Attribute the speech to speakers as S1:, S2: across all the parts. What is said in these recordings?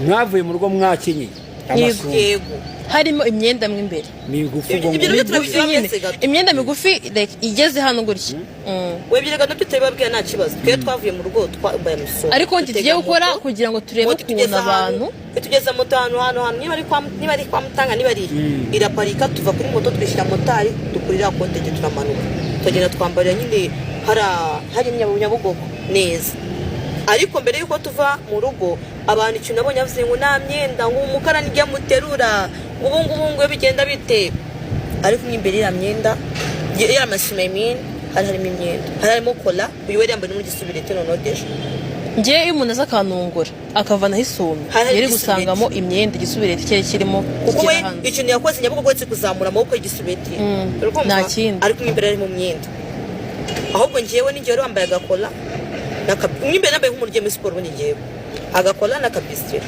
S1: mwavuye mu rugo mwakinye
S2: yego
S3: harimo imyenda mwe imbere
S1: migufi
S3: imyenda migufi igeze hano gutya
S2: webyerega no tutebabwira nta kibazo twe twavuye mu rugo twambaye amusoro
S3: ariko ngiye gukora kugira ngo turebe ukuntu abantu
S2: tugeze moto hano niba ari kwa Mutanga niba ari iraparika tuva kuri moto twishyira motari dukurira kontege turamanuka tugenda twambarira nyine hari Nyabugogo neza ariko mbere yuko tuva mu rugo abantu ikintu nabonye avuze ngo nta myenda ngo umukara nijya muterura ngo bigenda bite ariko imbere ya myenda ya masimemine harimo imyenda harimo kola uyu wari yambaye muri gisubirete nonodeje
S3: ngiye iyo umuntu aza akanungura akavanaho isume yari gusangamo imyenda igisubirete cyari kirimo
S2: kuko we ikintu yakoze Nyabugogo cyo kuzamura amaboko y'igisubirete
S3: nta kindi
S2: ariko imbere harimo imyenda ahubwo ngiyewe ningiye wari wambaye agakola n'imbere nambaye nk'umuryo muri siporo ubundi ngiyewe agakola n'akabisitiri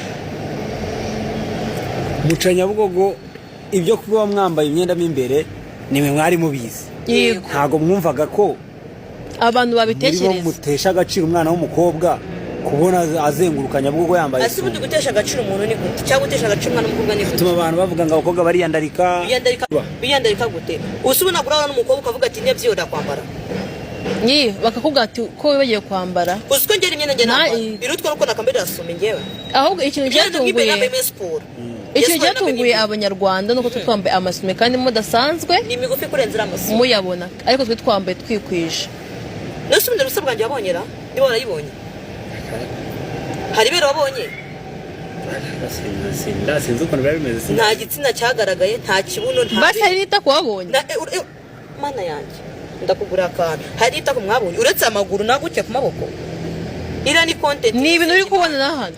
S1: muca Nyabugogo ibyo kuba mwambaye imyenda mo imbere nimwe mwari mubizi ntago mwumvaga ko
S3: abantu babitekereza
S1: mutesha agaciro umwana w'umukobwa kubona azenguruka Nyabugogo yambaye
S2: ese ubundi gutesha agaciro umuntu ni gute cyangwa gutesha agaciro umwana w'umukobwa ni gute
S1: tuma abantu bavuga ngo abakobwa
S2: biyandarika gute usubona gurana n'umukobwa ukavuga ati nebyo ndakwambara
S3: bakakubwira ati ko wibagiye kwambara
S2: uziko ngera imyenda nge namba birutwa nuko nakambere rasome ngewe
S3: ahubwo ikintu cyatunguye abanyarwanda nuko twambaye amasume kandi mudasanzwe
S2: ni migufi kurenzera amasume
S3: muyabona ariko twe twambaye twikwije
S2: nasubinde rusabwa nje abonyera nibo barayibonye hari bero wabonye
S1: sinzi ukuntu biba bimeze
S2: nta gitsina cyagaragaye nta kibuno nta
S3: basi hari nita kuhabonye
S2: mana yanjye ndakugura akantu hari itako mwabonye uretse amaguru nagutya ku maboko ira ni content
S3: ni ibintu uri kubona na hano